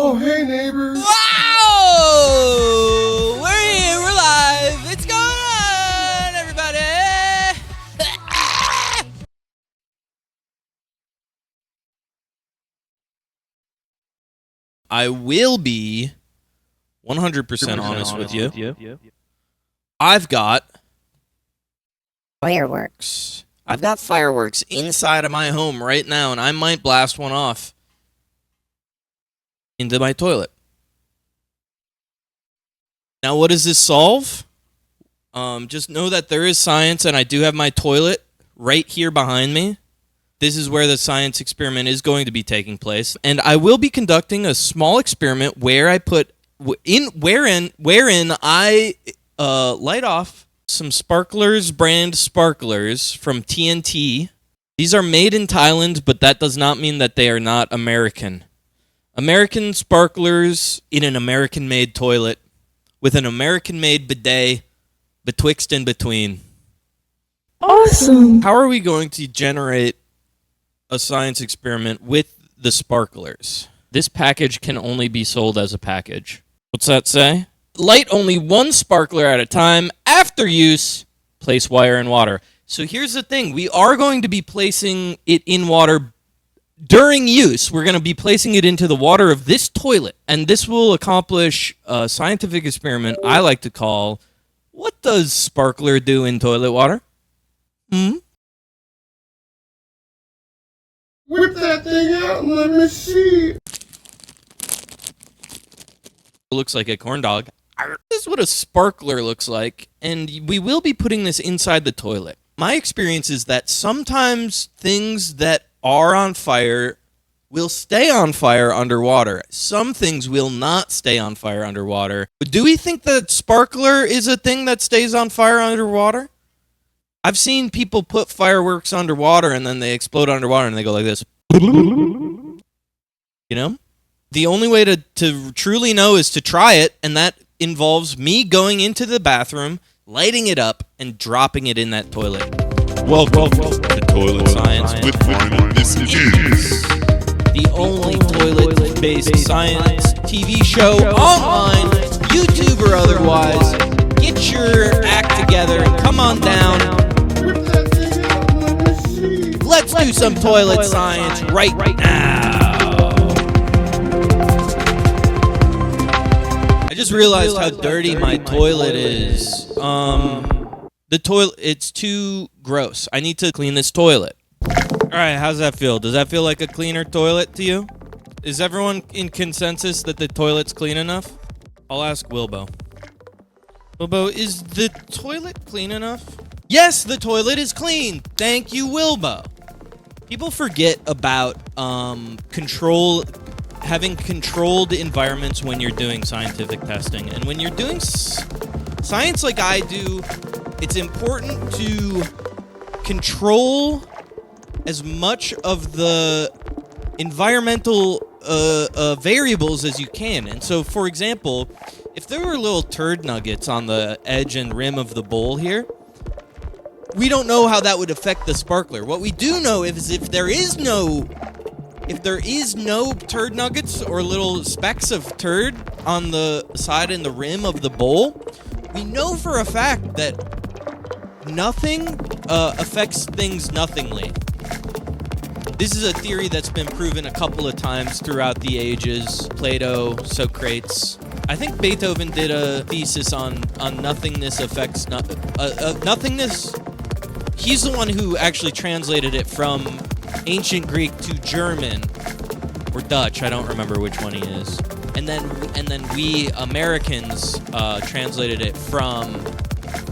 Oh, hey, neighbors. Wow! We're here, we're live. It's going on, everybody. I will be 100% honest with you. I've got fireworks. I've got fireworks inside of my home right now, and I might blast one off into my toilet. Now, what does this solve? Just know that there is science, and I do have my toilet right here behind me. This is where the science experiment is going to be taking place, and I will be conducting a small experiment where I put wherein I light off some sparklers, brand sparklers from TNT. These are made in Thailand, but that does not mean that they are not American. American sparklers in an American-made toilet with an American-made bidet betwixt and between. Awesome. How are we going to generate a science experiment with the sparklers? This package can only be sold as a package. What's that say? Light only one sparkler at a time. After use, place wire in water. So here's the thing. We are going to be placing it in water during use. We're going to be placing it into the water of this toilet. And this will accomplish a scientific experiment I like to call, what does sparkler do in toilet water? Whip that thing out and let me see. It looks like a corn dog. This is what a sparkler looks like, and we will be putting this inside the toilet. My experience is that sometimes things that are on fire will stay on fire underwater. Some things will not stay on fire underwater. But do we think that sparkler is a thing that stays on fire underwater? I've seen people put fireworks underwater and then they explode underwater and they go like this. You know? The only way to truly know is to try it, and that involves me going into the bathroom, lighting it up, and dropping it in that toilet. Welcome to Toilet Science with Tynan. This is the only toilet-based science TV show online, YouTube or otherwise. Get your act together and come on down. Whip that thing out and let me see. Let's do some toilet science right now. I just realized how dirty my toilet is. The toilet, it's too gross. I need to clean this toilet. All right, how's that feel? Does that feel like a cleaner toilet to you? Is everyone in consensus that the toilet's clean enough? I'll ask Wilbo. Wilbo, is the toilet clean enough? Yes, the toilet is clean. Thank you, Wilbo. People forget about having controlled environments when you're doing scientific testing. And when you're doing science like I do, it's important to control as much of the environmental variables as you can. And so, for example, if there were little turd nuggets on the edge and rim of the bowl here, we don't know how that would affect the sparkler. What we do know is if there is no turd nuggets or little specks of turd on the side and the rim of the bowl, we know for a fact that nothing affects things nothingly. This is a theory that's been proven a couple of times throughout the ages. Plato, Socrates. I think Beethoven did a thesis on nothingness affects nothingness. He's the one who actually translated it from ancient Greek to German or Dutch. I don't remember which one he is. And then we Americans translated it from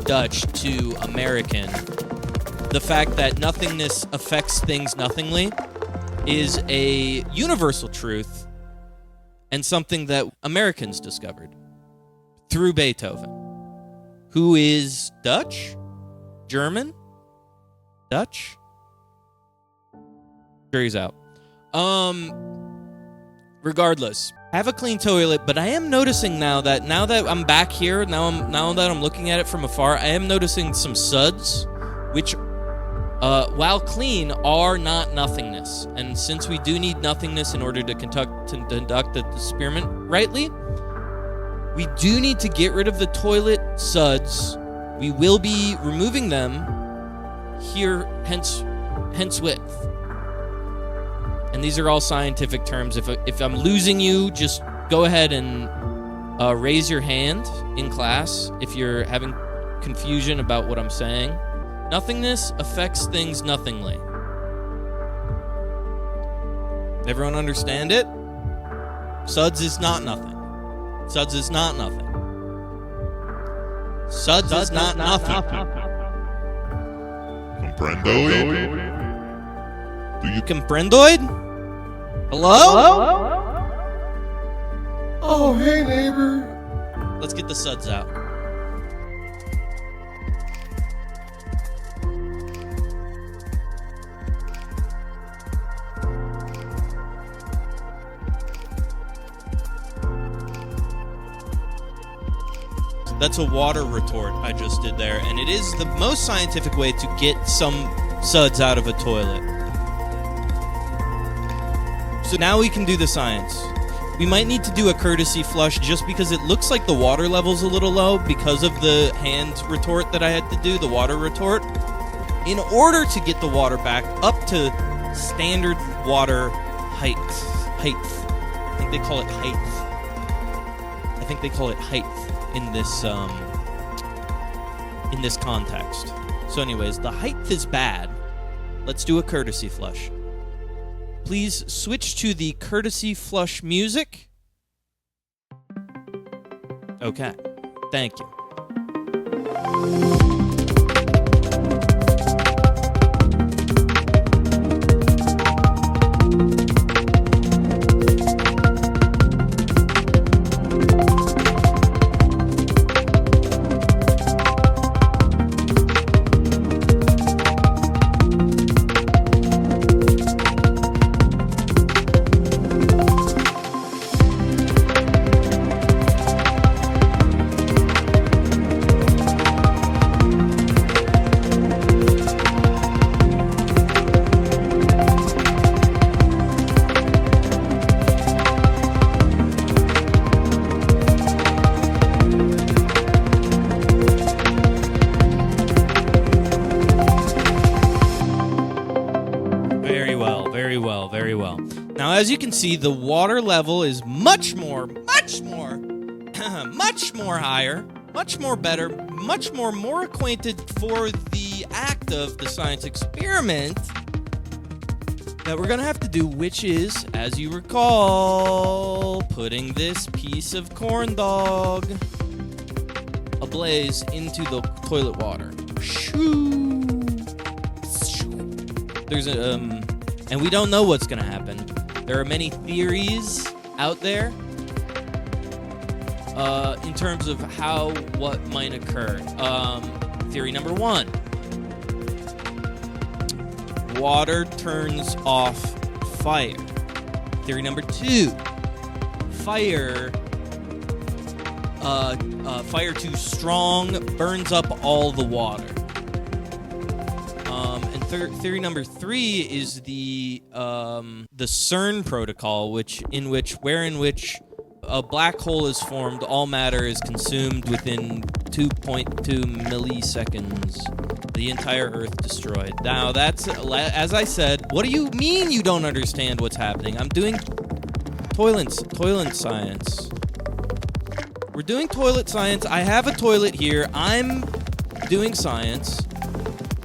Dutch to American. The fact that nothingness affects things nothingly is a universal truth and something that Americans discovered through Beethoven, who is Dutch? German? Dutch? Sure, he's out. Regardless, I have a clean toilet, but I am noticing now that I'm back here, now that I'm looking at it from afar, I am noticing some suds, which while clean, are not nothingness. And since we do need nothingness in order to conduct the experiment rightly, we do need to get rid of the toilet suds. We will be removing them here, hence width. And these are all scientific terms. If I'm losing you, just go ahead and raise your hand in class if you're having confusion about what I'm saying. Nothingness affects things nothingly. Everyone understand it? Suds is not nothing. Suds is not nothing. Suds is not nothing. Comprendoid? Do you Comprendoid? Hello? Oh, hey, neighbor. Let's get the suds out. That's a water retort I just did there, and it is the most scientific way to get some suds out of a toilet. So now we can do the science. We might need to do a courtesy flush just because it looks like the water level's a little low because of the hand retort that I had to do, the water retort. In order to get the water back up to standard water height. I think they call it height in this context. So anyways, the height is bad. Let's do a courtesy flush. Please switch to the courtesy flush music. Okay. Thank you. Very well. Now, as you can see, the water level is much more higher, much more better, much more acquainted for the act of the science experiment that we're going to have to do, which is, as you recall, putting this piece of corn dog ablaze into the toilet water. There's and we don't know what's going to happen. There are many theories out there in terms of what might occur. Theory number 1. Water turns off fire. Theory number 2. Fire too strong burns up all the water. Theory number 3 is the CERN protocol, in which a black hole is formed, all matter is consumed within 2.2 milliseconds. The entire Earth destroyed. Now, that's, as I said, what do you mean you don't understand what's happening? I'm doing toilet science. We're doing toilet science. I have a toilet here. I'm doing science.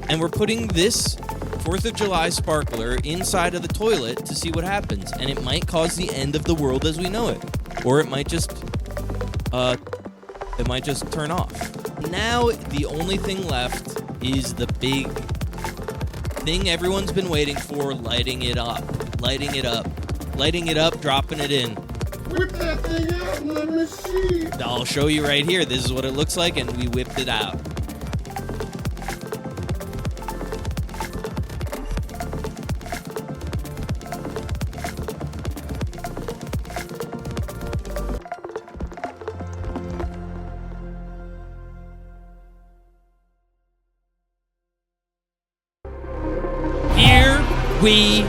And we're putting this 4th of July sparkler inside of the toilet to see what happens. And it might cause the end of the world as we know it. Or it might just turn off. Now, the only thing left is the big thing everyone's been waiting for, lighting it up, dropping it in. Whip that thing out and let me see. I'll show you right here. This is what it looks like, and we whipped it out. we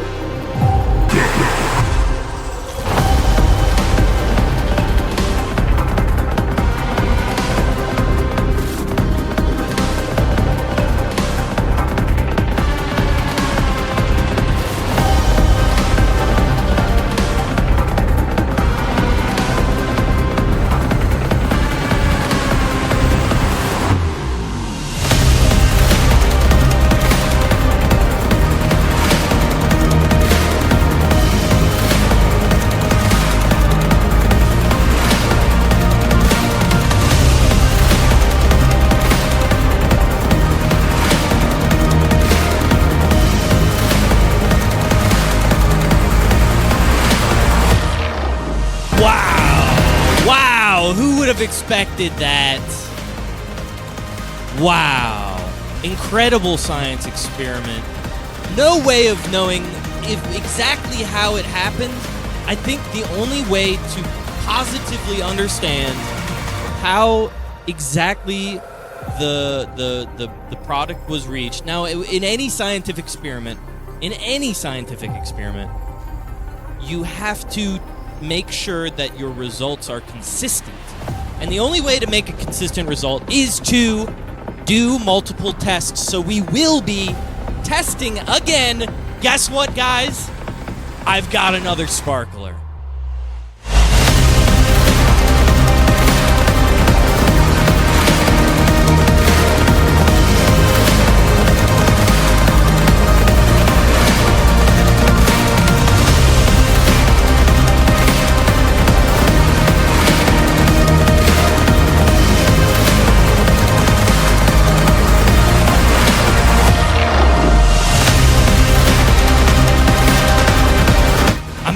who would have expected that? Wow. Incredible science experiment. No way of knowing exactly how it happened. I think the only way to positively understand how exactly the product was reached. Now, in any scientific experiment, you have to make sure that your results are consistent. And the only way to make a consistent result is to do multiple tests. So we will be testing again. Guess what, guys? I've got another sparkler.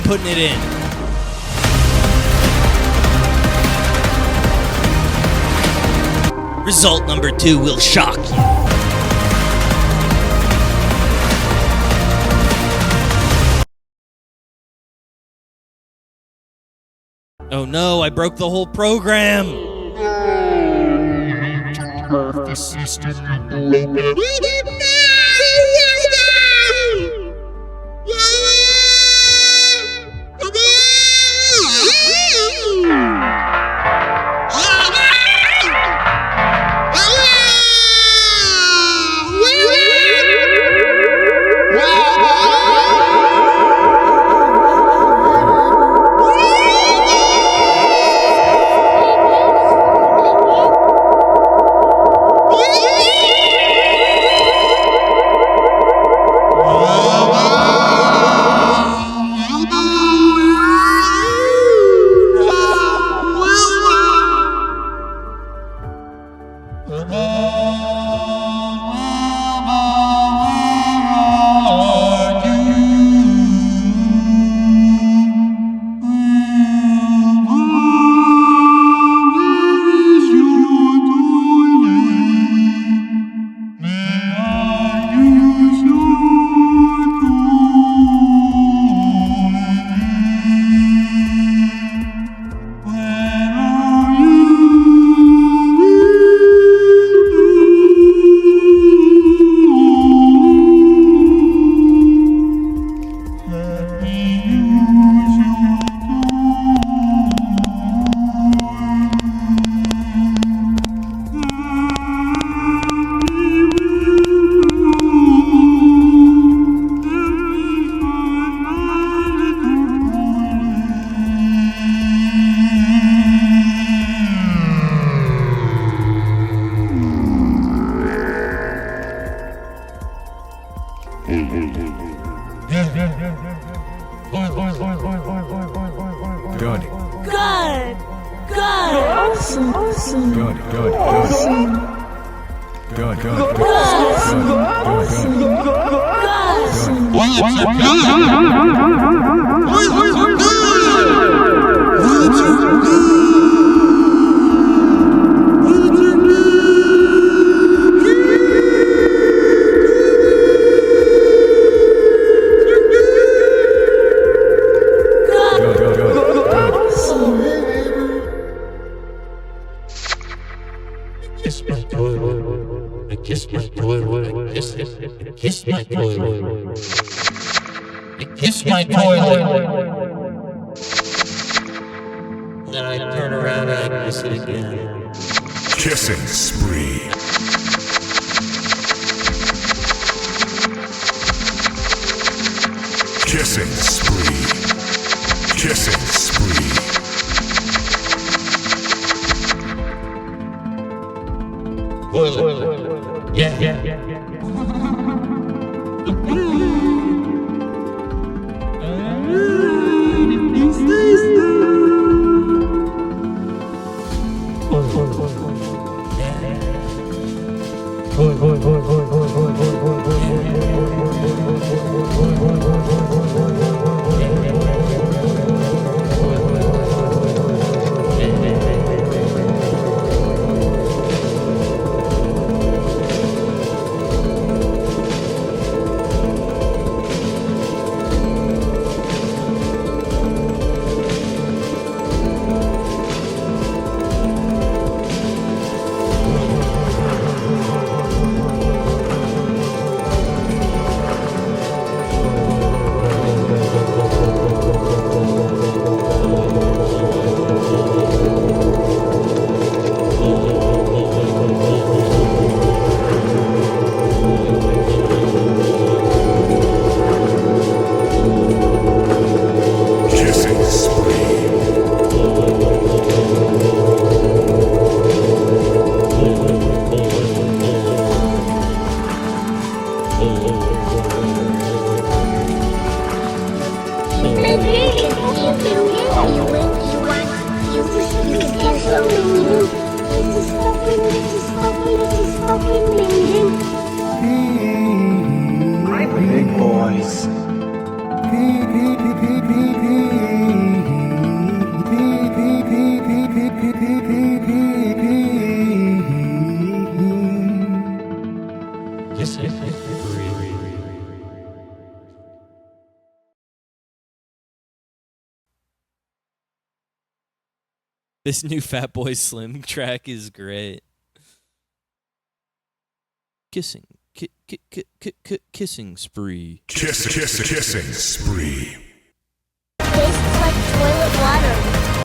Putting it in. Result number 2 will shock you. Oh no, I broke the whole program. The system broken. Good. Good. Good. Awesome. Awesome. Good. Good. Awesome. Good. Good. Good. Awesome. Kiss my toilet. Kiss my toilet. kiss my toilet. Then I turn around and I kiss it again. Kissing spree. Kissing spree. Kissing spree. Toilet. Yeah. Big boys. This new Fatboy Slim track is great. Kissing spree. Kissing spree. Tastes like toilet water.